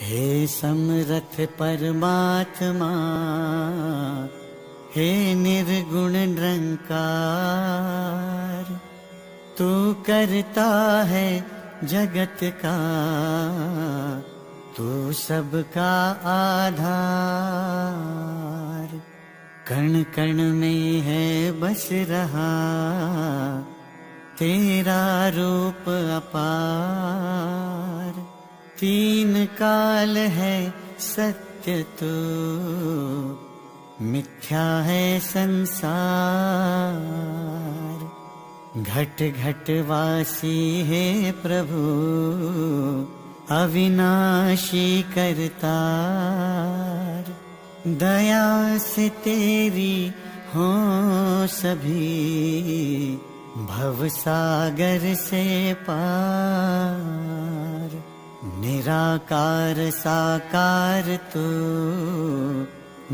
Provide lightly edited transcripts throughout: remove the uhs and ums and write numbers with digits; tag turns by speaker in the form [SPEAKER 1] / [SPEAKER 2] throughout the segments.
[SPEAKER 1] हे समरथ परमात्मा, हे निर्गुण निरंकार, तू करता है जगत का, तू सबका आधार। कण कण में है बस रहा तेरा रूप अपार। तीन काल है सत्य तू, मिथ्या है संसार। घट घट वासी है प्रभु, अविनाशी करतार। दया से तेरी हो सभी, भवसागर से पार। निराकार साकार तू,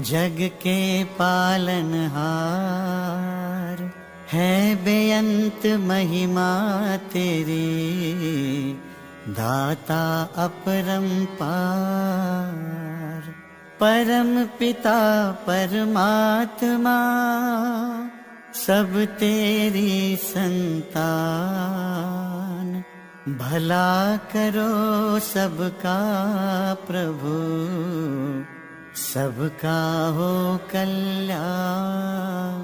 [SPEAKER 1] जग के पालनहार। है बेअंत महिमा तेरी, दाता अपरंपार। परम पिता परमात्मा, सब तेरी संतान। भला करो सबका प्रभु, सबका हो कल्याण।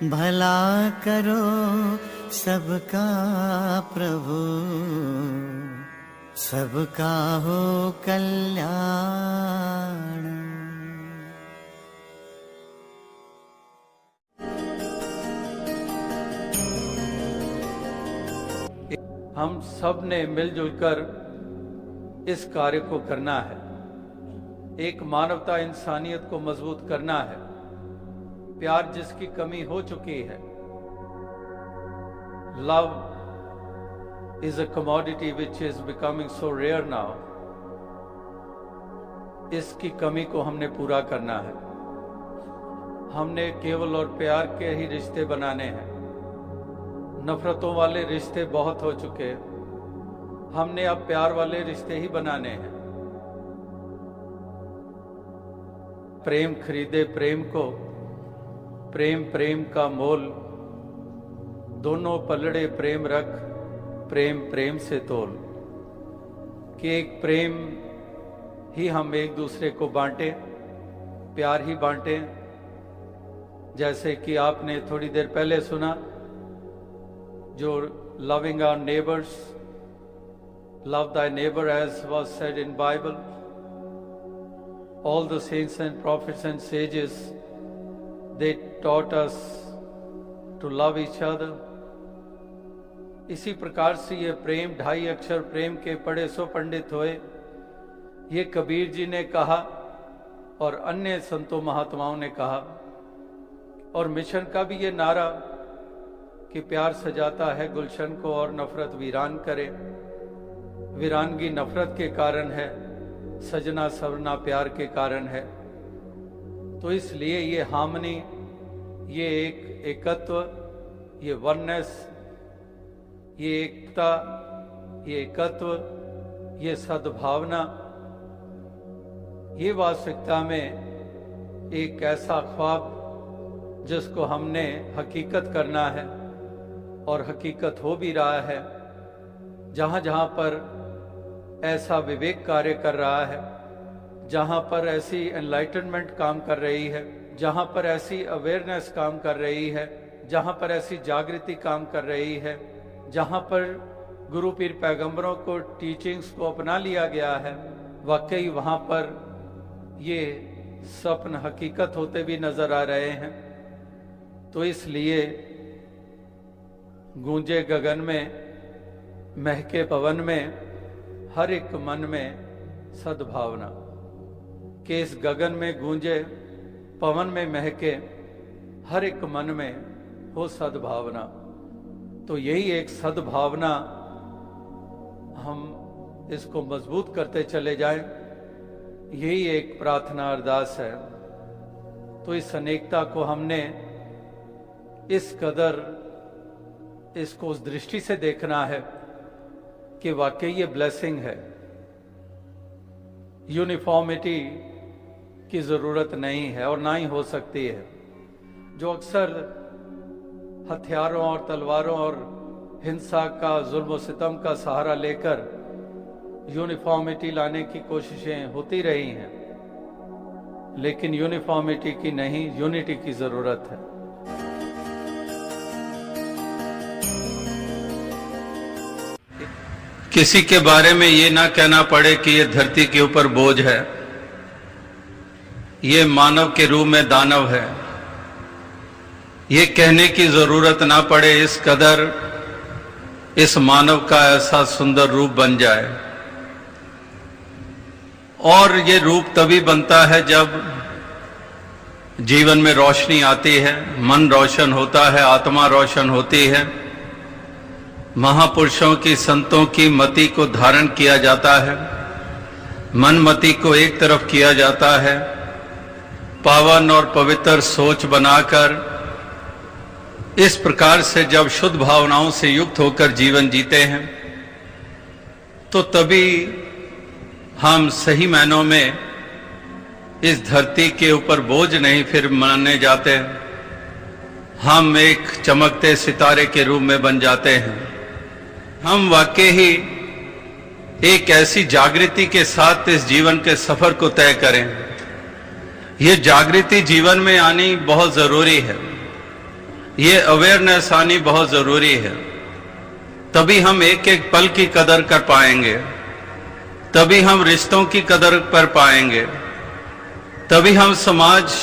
[SPEAKER 1] भला करो सबका प्रभु, सबका हो कल्याण।
[SPEAKER 2] हम सब ने मिलजुल कर इस कार्य को करना है। एक मानवता इंसानियत को मजबूत करना है। प्यार जिसकी कमी हो चुकी है। Love is a commodity which is becoming so rare now. इसकी कमी को हमने पूरा करना है। हमने केवल और प्यार के ही रिश्ते बनाने हैं। नफरतों वाले रिश्ते बहुत हो चुके हैं। हमने अब प्यार वाले रिश्ते ही बनाने हैं। प्रेम खरीदे प्रेम को, प्रेम प्रेम का मोल। दोनों पलड़े प्रेम रख, प्रेम प्रेम से तोल। कि एक प्रेम ही हम एक दूसरे को बांटें, प्यार ही बांटें। जैसे कि आपने थोड़ी देर पहले सुना, जो loving our neighbors, love thy neighbor as was said in Bible. All the saints and prophets and sages, they taught us to love each other. इसी प्रकार से ये प्रेम, 2.5 अक्षर प्रेम के पढ़े सो पंडित होए, ये कबीर जी ने कहा और अन्य संतों महात्माओं ने कहा। और मिशन का भी ये नारा कि प्यार सजाता है गुलशन को और नफरत वीरान करे। वीरानगी नफरत के कारण है, सजना सवरना प्यार के कारण है। तो इसलिए ये हार्मनी, ये एक एकत्व, ये वननेस, ये एकता, ये एकत्व, ये सद्भावना, ये वास्तविकता में एक ऐसा ख्वाब जिसको हमने हकीकत करना है और हकीकत हो भी रहा है। जहाँ जहाँ पर ऐसा विवेक कार्य कर रहा है, जहाँ पर ऐसी एनलाइटनमेंट काम कर रही है, जहाँ पर ऐसी अवेयरनेस काम कर रही है, जहाँ पर ऐसी जागृति काम कर रही है, जहाँ पर गुरु पीर पैगंबरों को टीचिंग्स को अपना लिया गया है, वाकई वहाँ पर ये सपन हकीकत होते भी नजर आ रहे हैं। तो इसलिए गूंजे गगन में, महके पवन में, हर एक मन में सद्भावना। कि इस गगन में गूंजे, पवन में महके, हर एक मन में हो सद्भावना। तो यही एक सद्भावना, हम इसको मजबूत करते चले जाएं, यही एक प्रार्थना अरदास है। तो इस अनेकता को हमने इस कदर इसको उस दृष्टि से देखना है कि वाकई ये ब्लेसिंग है। यूनिफॉर्मिटी की ज़रूरत नहीं है और ना ही हो सकती है। जो अक्सर हथियारों और तलवारों और हिंसा का, जुल्म सितम का सहारा लेकर यूनिफॉर्मिटी लाने की कोशिशें होती रही हैं, लेकिन यूनिफॉर्मिटी की नहीं, यूनिटी की ज़रूरत है। किसी के बारे में ये ना कहना पड़े कि ये धरती के ऊपर बोझ है, ये मानव के रूप में दानव है। ये कहने की जरूरत ना पड़े इस कदर इस मानव का ऐसा सुंदर रूप बन जाए। और ये रूप तभी बनता है जब जीवन में रोशनी आती है, मन रोशन होता है, आत्मा रोशन होती है, महापुरुषों की, संतों की मति को धारण किया जाता है, मन मति को एक तरफ किया जाता है, पावन और पवित्र सोच बनाकर इस प्रकार से जब शुद्ध भावनाओं से युक्त होकर जीवन जीते हैं, तो तभी हम सही मायनों में इस धरती के ऊपर बोझ नहीं फिर माने जाते, हम एक चमकते सितारे के रूप में बन जाते हैं। हम वाकई ही एक ऐसी जागृति के साथ इस जीवन के सफर को तय करें। ये जागृति जीवन में आनी बहुत जरूरी है, ये अवेयरनेस आनी बहुत जरूरी है। तभी हम एक एक पल की कदर कर पाएंगे, तभी हम रिश्तों की कदर कर पाएंगे, तभी हम समाज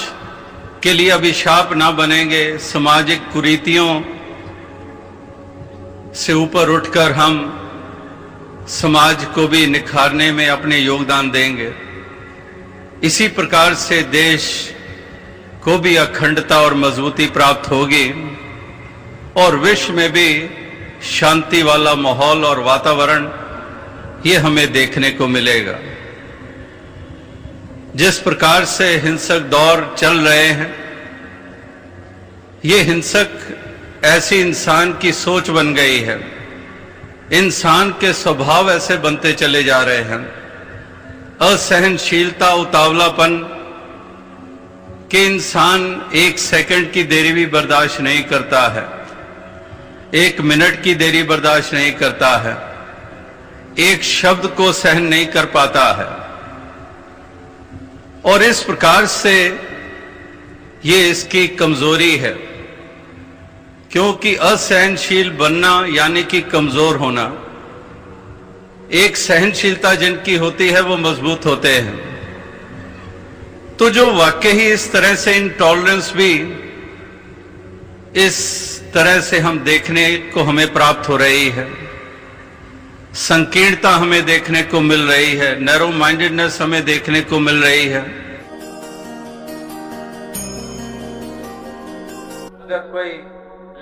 [SPEAKER 2] के लिए अभिशाप ना बनेंगे। सामाजिक कुरीतियों से ऊपर उठकर हम समाज को भी निखारने में अपने योगदान देंगे। इसी प्रकार से देश को भी अखंडता और मजबूती प्राप्त होगी और विश्व में भी शांति वाला माहौल और वातावरण ये हमें देखने को मिलेगा। जिस प्रकार से हिंसक दौर चल रहे हैं, ये हिंसक ऐसी इंसान की सोच बन गई है, इंसान के स्वभाव ऐसे बनते चले जा रहे हैं। असहनशीलता, उतावलापन कि इंसान एक सेकंड की देरी भी बर्दाश्त नहीं करता है, एक मिनट की देरी बर्दाश्त नहीं करता है, एक शब्द को सहन नहीं कर पाता है। और इस प्रकार से ये इसकी कमजोरी है, क्योंकि असहनशील बनना यानी कि कमजोर होना। एक सहनशीलता जिनकी होती है वो मजबूत होते हैं। तो जो वाकई ही इस तरह से इंटॉलरेंस भी इस तरह से हम देखने को हमें प्राप्त हो रही है, संकीर्णता हमें देखने को मिल रही है, नैरो माइंडेडनेस हमें देखने को मिल रही है। अगर कोई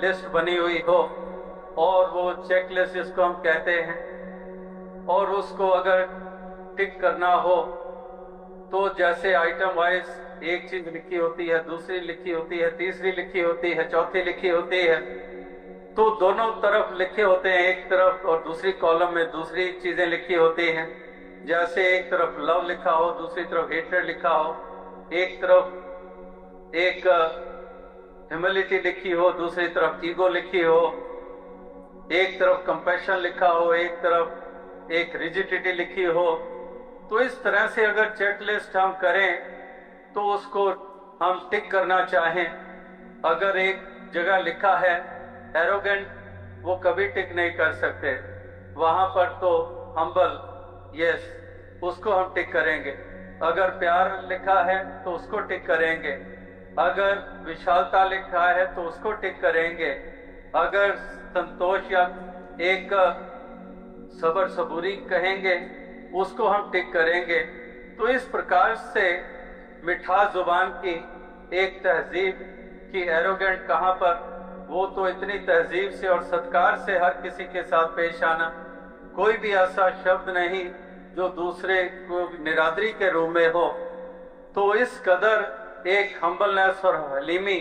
[SPEAKER 2] लिस्ट बनी हुई हो और वो चेक लिस्ट जिसको हम कहते हैं, और उसको अगर टिक करना हो तो जैसे आइटम वाइज एक चीज लिखी होती है, दूसरी लिखी होती है, तीसरी लिखी होती है, चौथी लिखी होती है, तो दोनों तरफ लिखे होते हैं, एक तरफ और दूसरी कॉलम में दूसरी चीजें लिखी होती हैं। जैसे एक तरफ लव लिखा हो, दूसरी तरफ हेट्रेड लिखा हो, एक तरफ एक ह्यूमिलिटी लिखी हो, दूसरी तरफ ईगो लिखी हो, एक तरफ कंपैशन लिखा हो, एक तरफ एक रिजिडिटी लिखी हो। तो इस तरह से अगर चेकलिस्ट हम करें तो उसको हम टिक करना चाहें, अगर एक जगह लिखा है एरोगेंट, वो कभी टिक नहीं कर सकते, वहां पर तो हम्बल, यस, उसको हम टिक करेंगे। अगर प्यार लिखा है तो उसको टिक करेंगे, अगर विशालता लिखा है तो उसको टिक करेंगे, अगर संतोष या एक सबर सबूरी कहेंगे उसको हम टिक करेंगे। तो इस प्रकार से मिठास जुबान की एक तहजीब की एरोगेंट कहाँ पर, वो तो इतनी तहजीब से और सत्कार से हर किसी के साथ पेश आना, कोई भी ऐसा शब्द नहीं जो दूसरे को निरादरी के रूप में हो। तो इस कदर एक हम्बलनेस और हलीमी,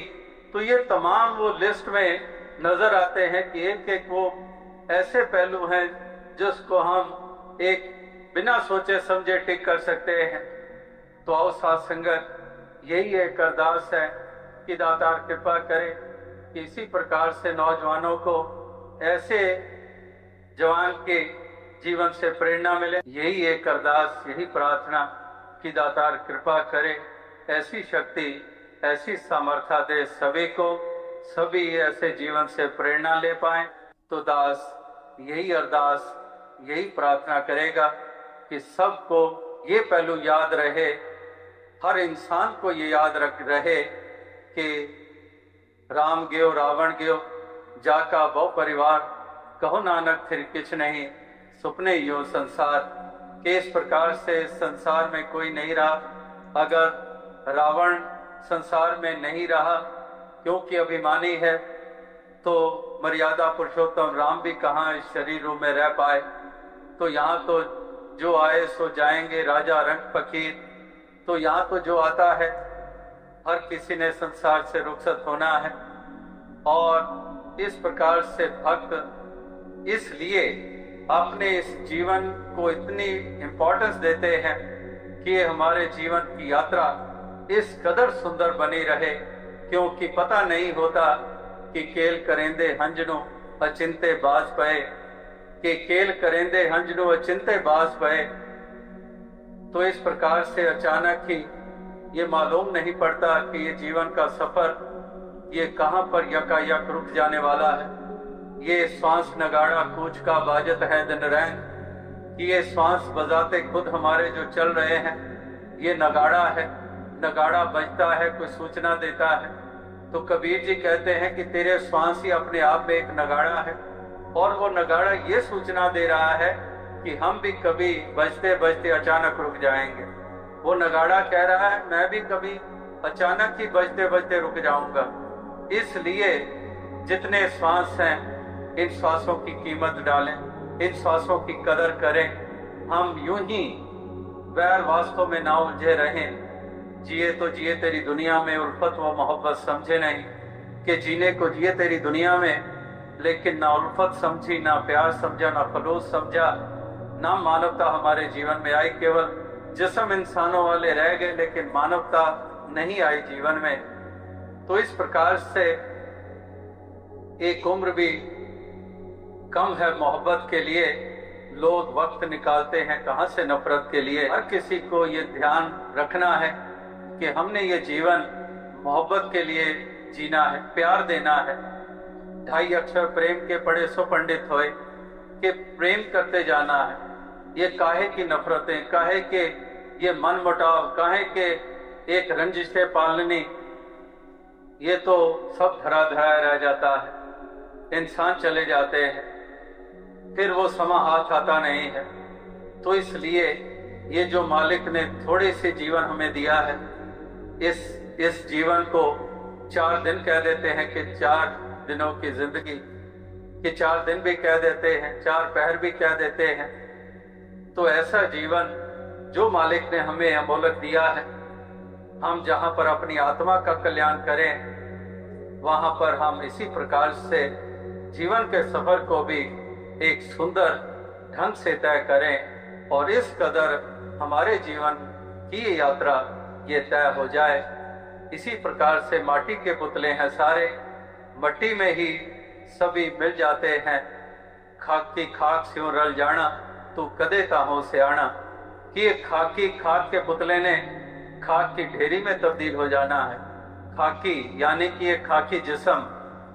[SPEAKER 2] तो ये तमाम वो लिस्ट में नजर आते हैं कि एक एक वो ऐसे पहलू हैं जिसको हम एक बिना सोचे समझे ठीक कर सकते हैं। तो आओ साथ संगत, यही एक अरदास है कि दातार कृपा करे कि इसी प्रकार से नौजवानों को ऐसे जवान के जीवन से प्रेरणा मिले। यही एक अरदास, यही प्रार्थना कि दातार कृपा करे, ऐसी शक्ति, ऐसी सामर्थ्य दे सभी को, सभी ऐसे जीवन से प्रेरणा ले पाए। तो दास यही अरदास, यही प्रार्थना करेगा कि सबको ये पहलू याद रहे, हर इंसान को ये याद रहे कि राम गयो रावण गयो, जाका बहु परिवार, कहो नानक फिर किछ नहीं, सुपने यो संसार। कि इस प्रकार से संसार में कोई नहीं रहा। अगर रावण संसार में नहीं रहा क्योंकि अभिमानी है, तो मर्यादा पुरुषोत्तम राम भी कहाँ इस शरीर रूप में रह पाए। तो यहाँ तो जो आए सो जाएंगे, राजा रंग फकीर। तो यहाँ तो जो आता है हर किसी ने संसार से रुखसत होना है। और इस प्रकार से भक्त इसलिए अपने इस जीवन को इतनी इम्पोर्टेंस देते हैं कि ये हमारे जीवन की यात्रा इस कदर सुंदर बनी रहे, क्योंकि पता नहीं होता कि केल करेंदे हंजनो अचिंते बाज पए, कि केल करेंदे हंजनो अचिंते बाज पए। तो इस प्रकार से अचानक ही ये मालूम नहीं पड़ता कि ये जीवन का सफर ये कहाँ पर यकायक रुक जाने वाला है। ये श्वास नगाड़ा कूच का बाजत है दिन रैन, कि ये श्वास बजाते खुद हमारे जो चल रहे हैं ये नगाड़ा है। नगाड़ा बजता है, कोई सूचना देता है। तो कबीर जी कहते हैं कि तेरे श्वास ही अपने आप में एक नगाड़ा है, और वो नगाड़ा ये सूचना दे रहा है कि हम भी कभी बजते बजते अचानक रुक जाएंगे। वो नगाड़ा कह रहा है मैं भी कभी अचानक ही बजते बजते रुक जाऊंगा। इसलिए जितने श्वास हैं इन श्वासों की कीमत डालें, इन श्वासों की कदर करें। हम यूं ही वैर वास्तव में ना उलझे रहें। जिए तो जिए तेरी दुनिया में, उल्फत व मोहब्बत समझे नहीं, कि जीने को जिए तेरी दुनिया में, लेकिन ना उल्फत समझी, ना प्यार समझा, ना खलूस समझा, ना मानवता हमारे जीवन में आई। केवल जिस्म इंसानों वाले रह गए, लेकिन मानवता नहीं आई जीवन में। तो इस प्रकार से एक उम्र भी कम है मोहब्बत के लिए। लोग वक्त निकालते हैं कहाँ से नफरत के लिए। हर किसी को ये ध्यान रखना है कि हमने ये जीवन मोहब्बत के लिए जीना है, प्यार देना है। 2.5 अक्षर प्रेम के पढ़े सो पंडित होए, कि प्रेम करते जाना है। ये काहे की नफरतें, काहे के ये मन मुटाव, काहे के एक रंजिशें पालनी, ये तो सब धरा धराया रह जाता है। इंसान चले जाते हैं, फिर वो समा हाथ आता नहीं है। तो इसलिए ये जो मालिक ने थोड़ी सी जीवन हमें दिया है, इस जीवन को 4 दिन कह देते हैं कि 4 दिनों की जिंदगी, कि 4 दिन भी कह देते हैं, 4 पहर भी कह देते हैं। तो ऐसा जीवन जो मालिक ने हमें अमोलक दिया है, हम जहाँ पर अपनी आत्मा का कल्याण करें, वहाँ पर हम इसी प्रकार से जीवन के सफर को भी एक सुंदर ढंग से तय करें, और इस कदर हमारे जीवन की ये यात्रा ये तय हो जाए। इसी प्रकार से माटी के पुतले हैं सारे, मट्टी में ही सभी मिल जाते हैं। खाक की खाक स्यों रल जाना, तू कदे ताहों से आना। कि ये खाकी खाक के पुतले ने खाक की ढेरी में तब्दील हो जाना है। खाकी यानी कि ये खाकी जिस्म,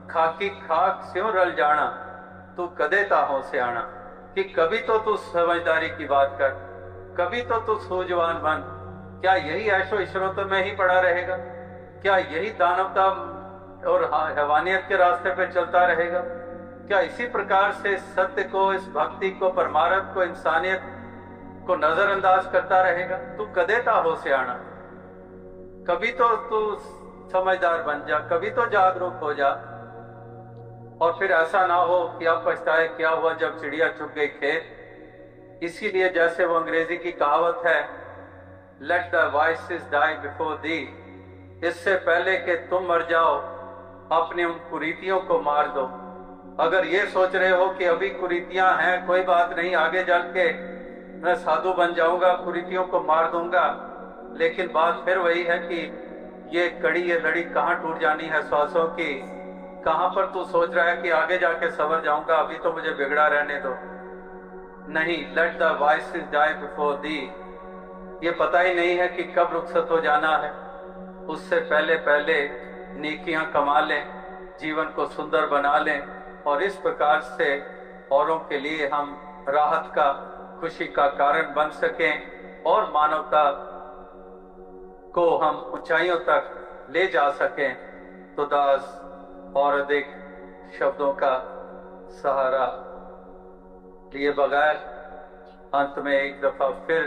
[SPEAKER 2] खाकी खाक स्यों रल जाना, तू कदे ताहों से आना। कि कभी तो तू समझदारी की बात कर, कभी तो तू सूझवान बन। क्या यही ऐशो इशरत में ही पड़ा रहेगा? क्या यही दानवता और हैवानियत के रास्ते पे चलता रहेगा? क्या इसी प्रकार से सत्य को, इस भक्ति को, परमार्थ को, इंसानियत को नजरअंदाज करता रहेगा? तू कदे ताहों से आना। कभी तो तू समझदार बन जा, कभी तो जागरूक हो जा। और फिर ऐसा ना हो कि आप पछताए क्या हुआ जब चिड़िया चुग गई खेत। इसीलिए जैसे वो अंग्रेजी की कहावत है, let the voices die before thee, इससे पहले कि तुम मर जाओ अपनी उन कुरीतियों को मार दो। अगर ये सोच रहे हो कि अभी कुरीतियां हैं, कोई बात नहीं, आगे चल के मैं साधु बन जाऊंगा, कुरीतियों को मार दूंगा। लेकिन बात फिर वही है कि ये कड़ी, ये लड़ी कहाँ टूट जानी है श्वासों की। कहाँ पर तू सोच रहा है कि आगे जाके सवर जाऊंगा, अभी तो मुझे बिगड़ा रहने दो। नहीं, let the vices die before thee. ये पता ही नहीं है कि कब रुखसत हो जाना है। उससे पहले पहले नेकियां कमा लें, जीवन को सुंदर बना लें और इस प्रकार से औरों के लिए हम राहत का, खुशी का कारण बन सकें और मानवता को हम ऊंचाइयों तक ले जा सकें। तो दास और अधिक शब्दों का सहारा लिए बगैर अंत में एक दफा फिर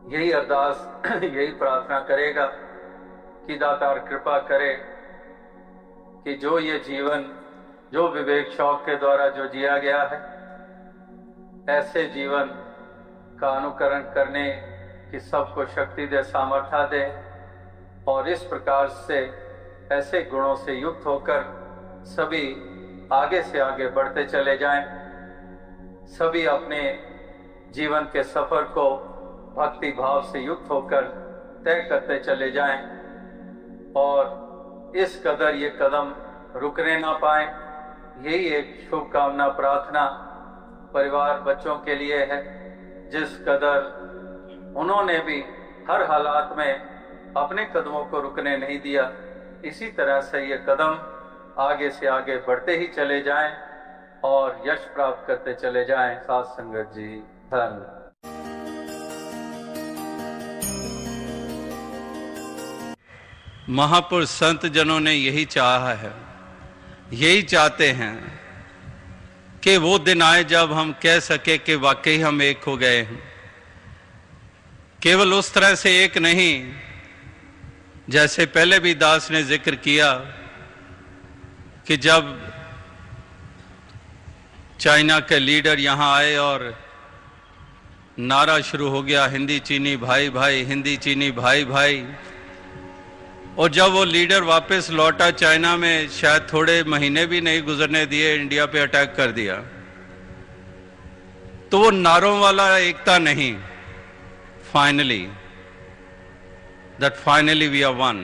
[SPEAKER 2] यही अरदास यही प्रार्थना करेगा कि दातार कृपा करे कि जो ये जीवन, जो विवेक शौक के द्वारा जो जिया गया है, ऐसे जीवन का अनुकरण करने की सबको शक्ति दे, सामर्थ्य दे और इस प्रकार से ऐसे गुणों से युक्त होकर सभी आगे से आगे बढ़ते चले जाएं। सभी अपने जीवन के सफर को भक्ति भाव से युक्त होकर तय करते चले जाएं और इस कदर ये कदम रुकने ना पाए। यही एक शुभकामना प्रार्थना परिवार बच्चों के लिए है, जिस कदर उन्होंने भी हर हालात में अपने कदमों को रुकने नहीं दिया, इसी तरह से ये कदम आगे से आगे बढ़ते ही चले जाएं और यश प्राप्त करते चले जाएं। साथ संगत जी, धन्यवाद।
[SPEAKER 3] महापुरुष संत जनों ने यही चाहा है, यही चाहते हैं कि वो दिन आए जब हम कह सके कि वाकई हम एक हो गए हैं। केवल उस तरह से एक नहीं, जैसे पहले भी दास ने जिक्र किया कि जब चाइना के लीडर यहाँ आए और नारा शुरू हो गया, हिंदी चीनी भाई भाई, हिंदी चीनी भाई भाई। और जब वो लीडर वापस लौटा चाइना में, शायद थोड़े महीने भी नहीं गुजरने दिए, इंडिया पे अटैक कर दिया। तो वो नारों वाला एकता नहीं, finally that finally we are one,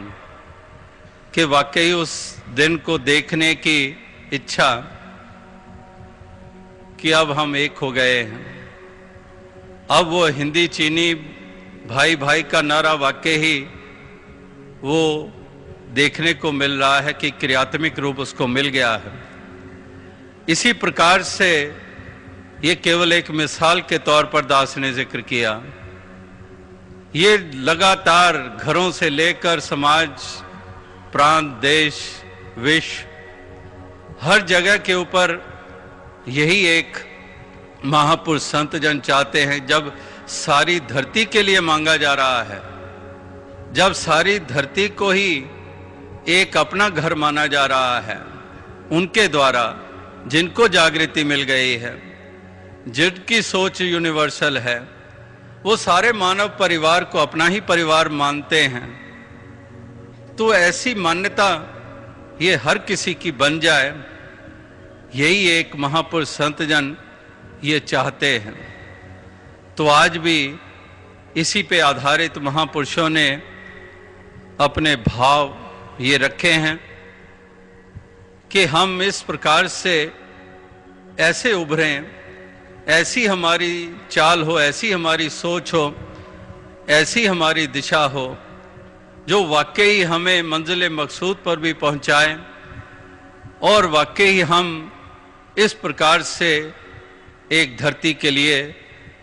[SPEAKER 3] कि वाकई उस दिन को देखने की इच्छा कि अब हम एक हो गए हैं। अब वो हिंदी चीनी भाई भाई का नारा वाकई ही वो देखने को मिल रहा है कि क्रियात्मक रूप उसको मिल गया है। इसी प्रकार से ये केवल एक मिसाल के तौर पर दास ने जिक्र किया। ये लगातार घरों से लेकर समाज, प्रांत, देश, विश्व, हर जगह के ऊपर यही एक महापुरुष संत जन चाहते हैं। जब सारी धरती के लिए मांगा जा रहा है, जब सारी धरती को ही एक अपना घर माना जा रहा है, उनके द्वारा जिनको जागृति मिल गई है, जिनकी सोच यूनिवर्सल है, वो सारे मानव परिवार को अपना ही परिवार मानते हैं। तो ऐसी मान्यता ये हर किसी की बन जाए, यही एक महापुरुष संत जन ये चाहते हैं। तो आज भी इसी पे आधारित महापुरुषों ने अपने भाव ये रखे हैं कि हम इस प्रकार से ऐसे उभरें, ऐसी हमारी चाल हो, ऐसी हमारी सोच हो, ऐसी हमारी दिशा हो, जो वाकई हमें मंजिल मकसूद पर भी पहुंचाए और वाकई हम इस प्रकार से एक धरती के लिए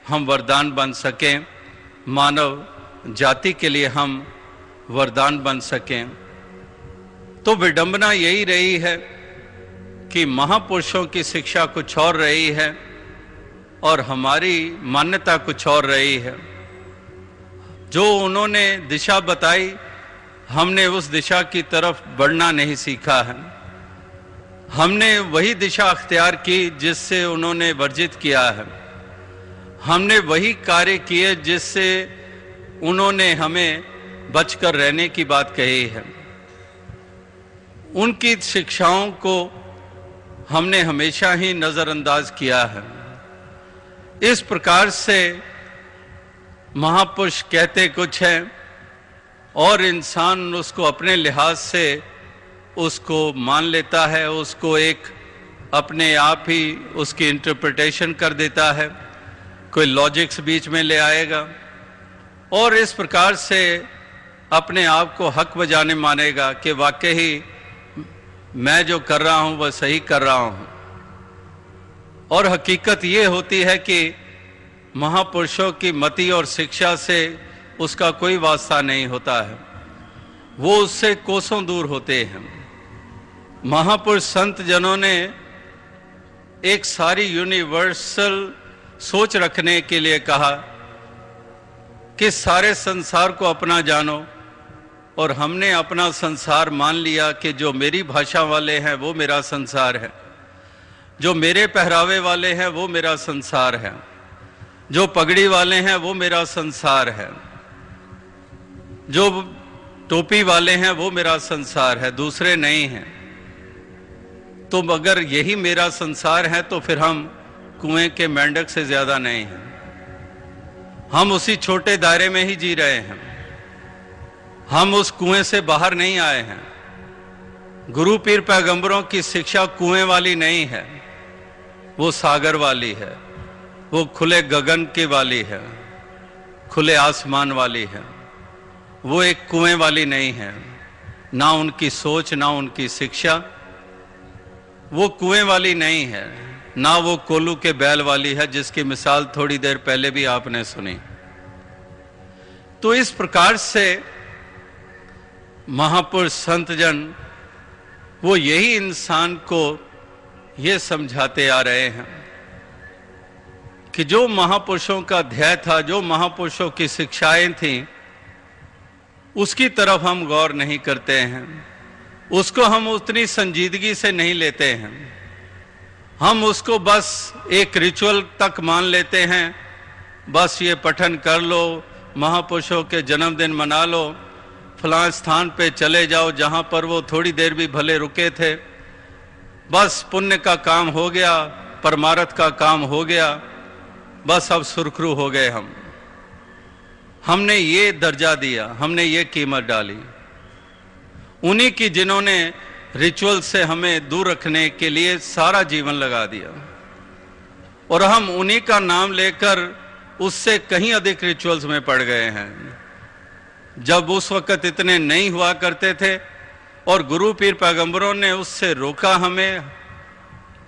[SPEAKER 3] हम वरदान बन सकें, मानव जाति के लिए हम वरदान बन सकें। तो विडंबना यही रही है कि महापुरुषों की शिक्षा कुछ और रही है और हमारी मान्यता कुछ और रही है। जो उन्होंने दिशा बताई, हमने उस दिशा की तरफ बढ़ना नहीं सीखा है। हमने वही दिशा अख्तियार की जिससे उन्होंने वर्जित किया है। हमने वही कार्य किए जिससे उन्होंने हमें बचकर रहने की बात कही है। उनकी शिक्षाओं को हमने हमेशा ही नजरअंदाज किया है। इस प्रकार से महापुरुष कहते कुछ हैं और इंसान उसको अपने लिहाज से उसको मान लेता है, उसको एक अपने आप ही उसकी इंटरप्रिटेशन कर देता है, कोई लॉजिक्स बीच में ले आएगा और इस प्रकार से अपने आप को हक बजाने मानेगा कि वाकई ही मैं जो कर रहा हूं वह सही कर रहा हूं। और हकीकत ये होती है कि महापुरुषों की मति और शिक्षा से उसका कोई वास्ता नहीं होता है, वो उससे कोसों दूर होते हैं। महापुरुष संत जनों ने एक सारी यूनिवर्सल सोच रखने के लिए कहा कि सारे संसार को अपना जानो, और हमने अपना संसार मान लिया कि जो मेरी भाषा वाले हैं वो मेरा संसार है, जो मेरे पहरावे वाले हैं वो मेरा संसार है, जो पगड़ी वाले हैं वो मेरा संसार है, जो टोपी वाले हैं वो मेरा संसार है, दूसरे नहीं हैं। तो अगर यही मेरा संसार है तो फिर हम कुएं के मेंढक से ज्यादा नहीं हैं, हम उसी छोटे दायरे में ही जी रहे हैं, हम उस कुएं से बाहर नहीं आए हैं। गुरु पीर पैगंबरों की शिक्षा कुएं वाली नहीं है, वो सागर वाली है, वो खुले गगन की वाली है, खुले आसमान वाली है, वो एक कुएं वाली नहीं है। ना उनकी सोच, ना उनकी शिक्षा वो कुएं वाली नहीं है, ना वो कोल्लू के बैल वाली है जिसकी मिसाल थोड़ी देर पहले भी आपने सुनी। तो इस प्रकार से महापुरुष संत जन वो यही इंसान को ये समझाते आ रहे हैं कि जो महापुरुषों का ध्येय था, जो महापुरुषों की शिक्षाएं थीं, उसकी तरफ हम गौर नहीं करते हैं, उसको हम उतनी संजीदगी से नहीं लेते हैं, हम उसको बस एक रिचुअल तक मान लेते हैं। बस ये पठन कर लो, महापुरुषों के जन्मदिन मना लो, फलां स्थान पे चले जाओ जहां पर वो थोड़ी देर भी भले रुके थे, बस पुण्य का काम हो गया, परमार्थ का काम हो गया, बस अब सुरखरू हो गए। हमने ये दर्जा दिया, हमने ये कीमत डाली उन्हीं की जिन्होंने रिचुअल से हमें दूर रखने के लिए सारा जीवन लगा दिया, और हम उन्हीं का नाम लेकर उससे कहीं अधिक रिचुअल्स में पड़ गए हैं। जब उस वक्त इतने नहीं हुआ करते थे और गुरु पीर पैगंबरों ने उससे रोका हमें,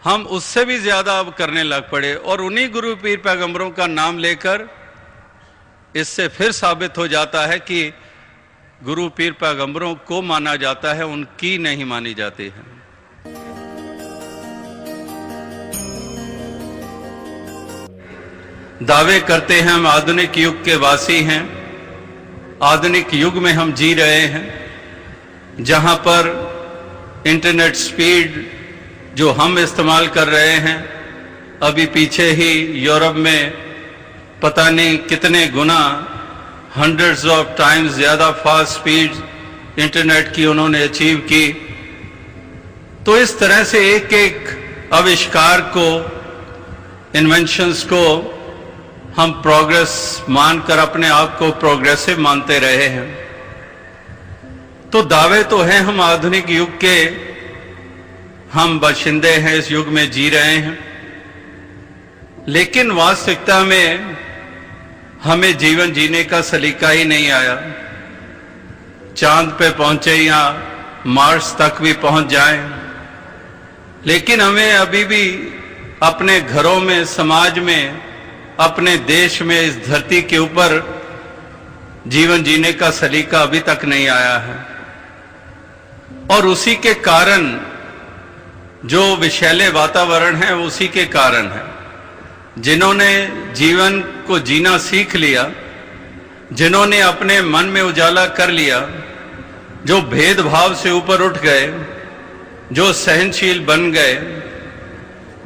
[SPEAKER 3] हम उससे भी ज्यादा अब करने लग पड़े, और उन्हीं गुरु पीर पैगंबरों का नाम लेकर इससे फिर साबित हो जाता है कि गुरु पीर पैगंबरों को माना जाता है, उनकी नहीं मानी जाती है। दावे करते हैं हम आधुनिक युग के वासी हैं, आधुनिक युग में हम जी रहे हैं, जहां पर इंटरनेट स्पीड जो हम इस्तेमाल कर रहे हैं, अभी पीछे ही यूरोप में पता नहीं कितने गुना, हंड्रेड्स ऑफ टाइम्स ज्यादा फास्ट स्पीड इंटरनेट की उन्होंने अचीव की। तो इस तरह से एक एक आविष्कार को, इन्वेंशंस को हम प्रोग्रेस मानकर अपने आप को प्रोग्रेसिव मानते रहे हैं। तो दावे तो हैं हम आधुनिक युग के, हम बाशिंदे हैं, इस युग में जी रहे हैं, लेकिन वास्तविकता में हमें जीवन जीने का सलीका ही नहीं आया। चांद पे पहुंचे या मार्स तक भी पहुंच जाएं, लेकिन हमें अभी भी अपने घरों में, समाज में, अपने देश में, इस धरती के ऊपर जीवन जीने का सलीका अभी तक नहीं आया है। और उसी के कारण जो विषैले वातावरण है, उसी के कारण है। जिन्होंने जीवन को जीना सीख लिया, जिन्होंने अपने मन में उजाला कर लिया, जो भेदभाव से ऊपर उठ गए, जो सहनशील बन गए,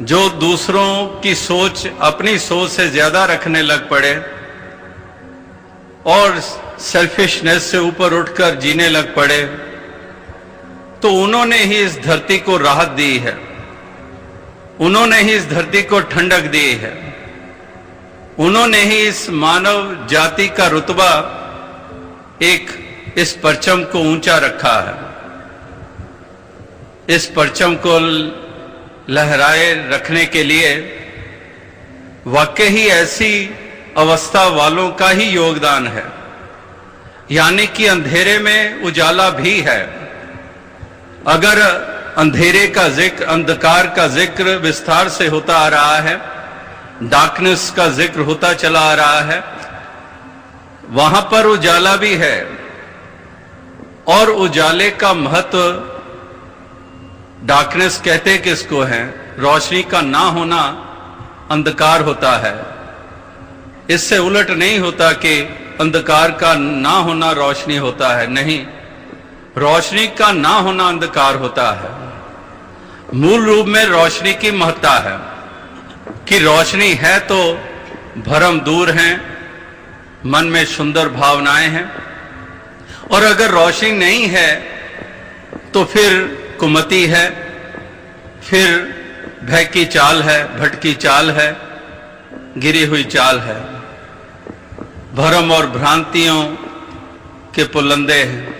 [SPEAKER 3] जो दूसरों की सोच अपनी सोच से ज्यादा रखने लग पड़े और सेल्फिशनेस से ऊपर उठकर जीने लग पड़े, तो उन्होंने ही इस धरती को राहत दी है, उन्होंने ही इस धरती को ठंडक दी है। उन्होंने ही इस मानव जाति का रुतबा एक इस परचम को ऊंचा रखा है। इस परचम को लहराए रखने के लिए वाकई ही ऐसी अवस्था वालों का ही योगदान है, यानी कि अंधेरे में उजाला भी है। अगर अंधेरे का जिक्र, अंधकार का जिक्र विस्तार से होता आ रहा है, डार्कनेस का जिक्र होता चला आ रहा है, वहां पर उजाला भी है। और उजाले का महत्व, डार्कनेस कहते किसको है? रोशनी का ना होना अंधकार होता है। इससे उलट नहीं होता कि अंधकार का ना होना रोशनी होता है, नहीं, रोशनी का ना होना अंधकार होता है। मूल रूप में रोशनी की महत्ता है कि रोशनी है तो भरम दूर है, मन में सुंदर भावनाएं हैं, और अगर रोशनी नहीं है तो फिर कुमति है, फिर भय की चाल है, भटकी चाल है, गिरी हुई चाल है, भरम और भ्रांतियों के पुलंदे हैं।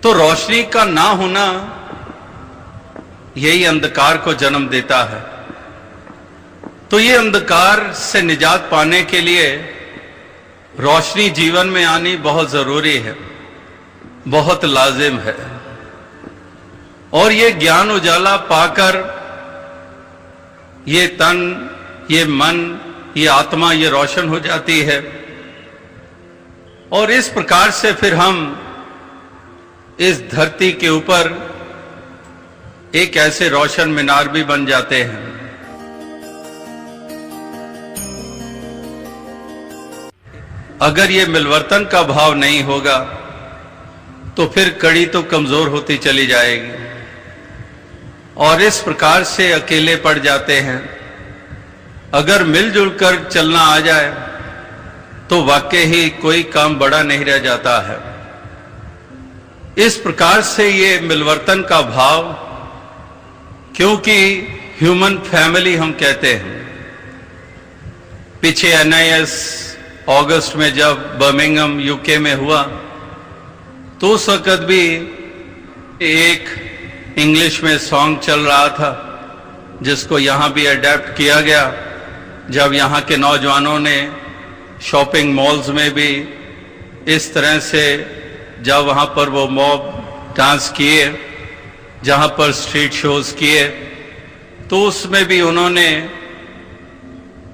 [SPEAKER 3] तो रोशनी का ना होना यही अंधकार को जन्म देता है। तो ये अंधकार से निजात पाने के लिए रोशनी जीवन में आनी बहुत जरूरी है, बहुत लाजिम है। और ये ज्ञान उजाला पाकर ये तन, ये मन, ये आत्मा, ये रोशन हो जाती है। और इस प्रकार से फिर हम इस धरती के ऊपर एक ऐसे रोशन मीनार भी बन जाते हैं। अगर ये मिलवर्तन का भाव नहीं होगा तो फिर कड़ी तो कमजोर होती चली जाएगी, और इस प्रकार से अकेले पड़ जाते हैं। अगर मिलजुल कर चलना आ जाए तो वाकई ही कोई काम बड़ा नहीं रह जाता है। इस प्रकार से ये मिलवर्तन का भाव, क्योंकि ह्यूमन फैमिली हम कहते हैं। पीछे NIS अगस्त में जब बर्मिंघम यूके में हुआ तो उस वक्त भी एक इंग्लिश में सॉन्ग चल रहा था जिसको यहां भी अडेप्ट किया गया। जब यहां के नौजवानों ने शॉपिंग मॉल्स में भी इस तरह से, जब वहां पर वो मॉब डांस किए, जहां पर स्ट्रीट शोज किए, तो उसमें भी उन्होंने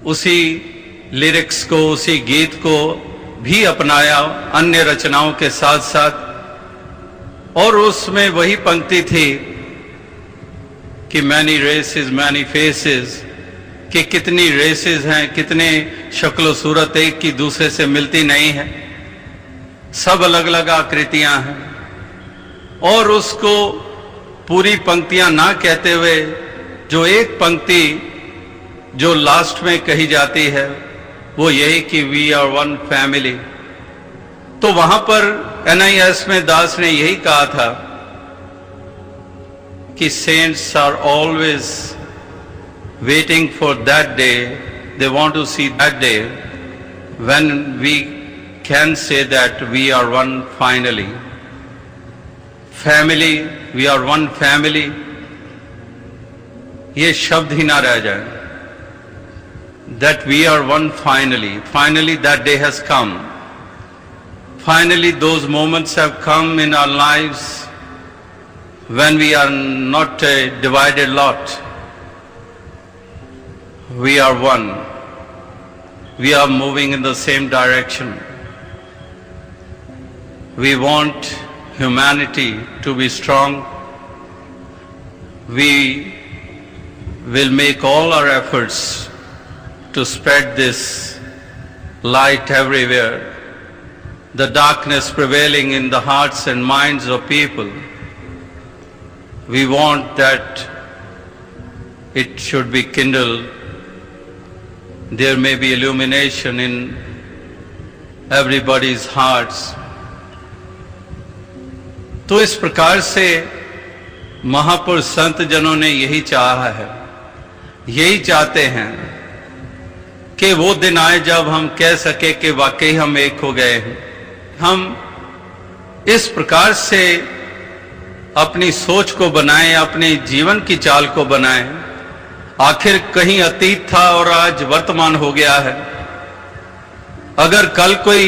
[SPEAKER 3] उसी लिरिक्स को, उसी गीत को भी अपनाया अन्य रचनाओं के साथ साथ। और उसमें वही पंक्ति थी कि मैनी रेसेस मैनी फेसेस, कि कितनी रेसेस हैं, कितने शक्ल सूरत एक की दूसरे से मिलती नहीं है, सब अलग अलग आकृतियां हैं। और उसको पूरी पंक्तियां ना कहते हुए जो एक पंक्ति जो लास्ट में कही जाती है वो यही कि वी आर वन फैमिली। तो वहां पर NIS में दास ने यही कहा था कि saints are always waiting for that day, they want to see that day when we can say that we are one finally. Family, we are one family, ये शब्द ही ना रह जाए। That we are one finally. Finally that day has come. Finally those moments have come in our lives when we are not a divided lot. We are one. We are moving in the same direction. We want humanity to be strong. We will make all our efforts to spread this light everywhere, the darkness prevailing in the hearts and minds of people. We want that it should be kindled. There may be illumination in everybody's hearts. तो इस प्रकार से महापुरुष संत जनों ने यही चाहा है, यही चाहते हैं कि वो दिन आए जब हम कह सके कि वाकई हम एक हो गए हैं। हम इस प्रकार से अपनी सोच को बनाएं, अपने जीवन की चाल को बनाएं। आखिर कहीं अतीत था और आज वर्तमान हो गया है। अगर कल कोई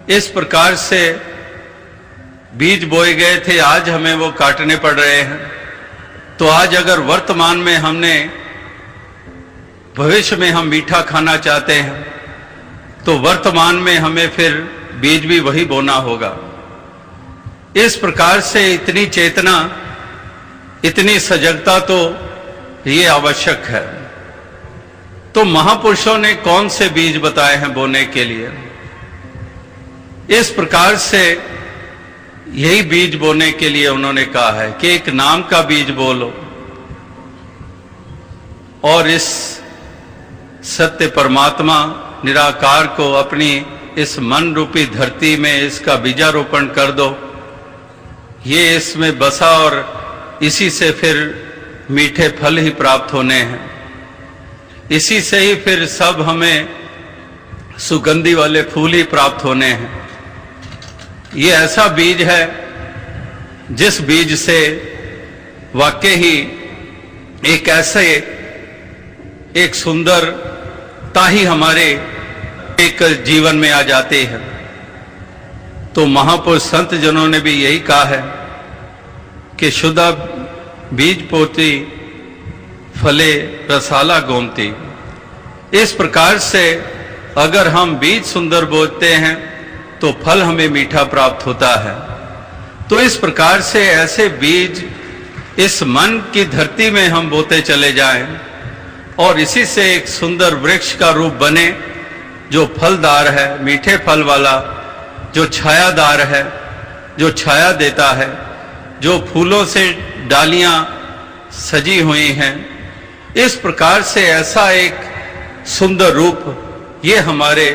[SPEAKER 3] इस प्रकार से बीज बोए गए थे, आज हमें वो काटने पड़ रहे हैं, तो आज अगर वर्तमान में हमने भविष्य में हम मीठा खाना चाहते हैं तो वर्तमान में हमें फिर बीज भी वही बोना होगा। इस प्रकार से इतनी चेतना, इतनी सजगता तो ये आवश्यक है। तो महापुरुषों ने कौन से बीज बताए हैं बोने के लिए? इस प्रकार से यही बीज बोने के लिए उन्होंने कहा है कि एक नाम का बीज बोलो और इस सत्य परमात्मा निराकार को अपनी इस मन रूपी धरती में इसका बीजारोपण कर दो। ये इसमें बसा और इसी से फिर मीठे फल ही प्राप्त होने हैं। इसी से ही फिर सब हमें सुगंधी वाले फूल ही प्राप्त होने हैं। ये ऐसा बीज है जिस बीज से वाकई ही एक ऐसे एक सुंदरता ही हमारे एक जीवन में आ जाती है। तो महापुरुष संत जनों ने भी यही कहा है कि शुदा बीज पोती फले रसाला गोमती। इस प्रकार से अगर हम बीज सुंदर बोते हैं तो फल हमें मीठा प्राप्त होता है। तो इस प्रकार से ऐसे बीज इस मन की धरती में हम बोते चले जाएं और इसी से एक सुंदर वृक्ष का रूप बने जो फलदार है, मीठे फल वाला, जो छायादार है, जो छाया देता है, जो फूलों से डालियां सजी हुई हैं। इस प्रकार से ऐसा एक सुंदर रूप ये हमारे